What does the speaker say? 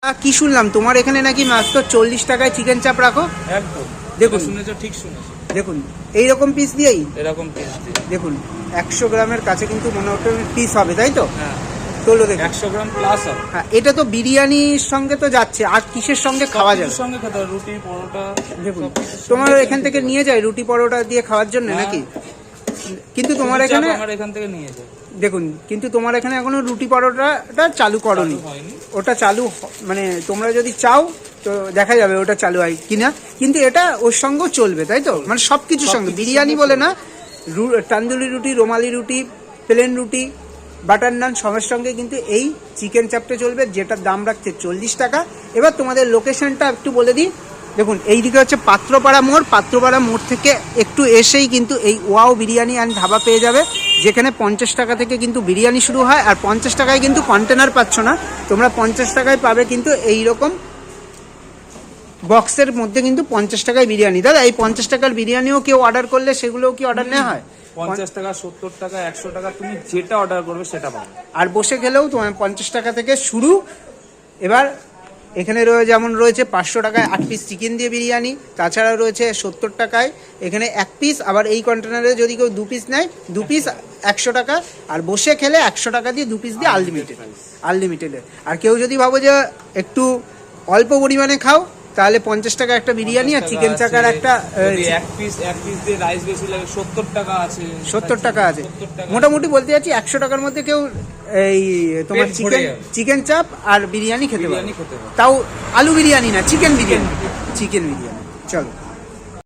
কি শুনলাম তোমার এখানে নাকি মাত্র 40 টাকায় চিকেন চাপ রাখো? একদম দেখুন শুনেছো, ঠিক শুনেছো। দেখুন এইরকম পিস দিয়েই এরকম পিস দিয়ে দেখুন 100 গ্রামের কাছে কিন্তু মনে হচ্ছে পিস হবে, তাই তো? হ্যাঁ, তোলো দেখুন। 100 গ্রাম প্লাস হবে। হ্যাঁ, এটা তো বিরিয়ানির সঙ্গে তো যাচ্ছে, আর কিসের সঙ্গে খাওয়া যাবে? কিছুর সঙ্গে খেতে হবে, রুটি পরোটা। দেখুন সবকিছুর সঙ্গে তোমার খেতে এখান থেকে হবে। নিয়ে যায় রুটি পরোটা দিয়ে খাওয়ার জন্য হ্যাঁ। নাকি? কিন্তু তোমার চাপ এখানে আমার এখান থেকে নিয়ে যায়। দেখুন, কিন্তু তোমার এখানে এখনো রুটি পরোটাটা চালু করনি। চালু হয়নি। ওটা চালু মানে তোমরা যদি চাও তো দেখা যাবে ওটা চালু হয় কিনা, কিন্তু এটা ওর সঙ্গেও চলবে, তাই তো? মানে সবকিছুর সঙ্গে, বিরিয়ানি বলে না, তান্দুরি রুটি, রুমালি রুটি, প্লেন রুটি, বাটার নান সবের সঙ্গে কিন্তু এই চিকেন চাপটা চলবে, যেটার দাম রাখছে 40 টাকা। এবার তোমাদের লোকেশনটা একটু বলে দিই। দেখুন এইদিকে হচ্ছে পাত্রপাড়া মোড়, পাত্রপাড়া মোড় থেকে একটু এসেই কিন্তু এই ওয়াও বিরিয়ানি অ্যান্ড ধাবা পেয়ে যাবে, যেখানে 50 টাকা থেকে কিন্তু বিরিয়ানি শুরু হয়। আর 50 টাকায় কিন্তু কন্টেনার পাচ্ছ না তোমরা, 50 টাকায় পাবে কিন্তু এই রকম বক্সের মধ্যে কিন্তু 50 টাকায় বিরিয়ানি। দাদা এই 50 টাকার বিরিয়ানিও কেউ অর্ডার করলে সেগুলোও কি অর্ডার নেওয়া হয়? 50 টাকা, 70 টাকা, 100 টাকা, তুমি যেটা অর্ডার করবে সেটা পাবে। আর বসে গেলেও তোমার 50 টাকা থেকে শুরু। এবার এখানে যেমন রয়েছে 500 টাকায় 8 পিস চিকেন দিয়ে বিরিয়ানি, তাছাড়া রয়েছে 70 টাকায় এখানে 1 পিস, আবার এই কন্টেনারে যদি কেউ 2 পিস নেয় 2 পিস 100 টাকা, আর বসে খেলে 100 টাকা দিয়ে 2 পিস দিয়ে আনলিমিটেড। আর কেউ যদি ভাবো যে একটু অল্প পরিমাণে খাও, তাহলে 50 টাকা একটা বিরিয়ানি আর চিকেন চাকার একটা এক পিস দিয়ে রাইস বেশি লাগে, 70 টাকা আছে। 70 টাকা আছে। 70 টাকা। মোটামুটি বলতে যাচ্ছি 100 টাকার মধ্যে কেউ এই তোমার পেট ভরে যাবে। চিকেন চাপ আর বিরিয়ানি খেতে পারে। বিরিয়ানি খেতে পারে। তাও আলু বিরিয়ানি না, চিকেন বিরিয়ানি। চলো।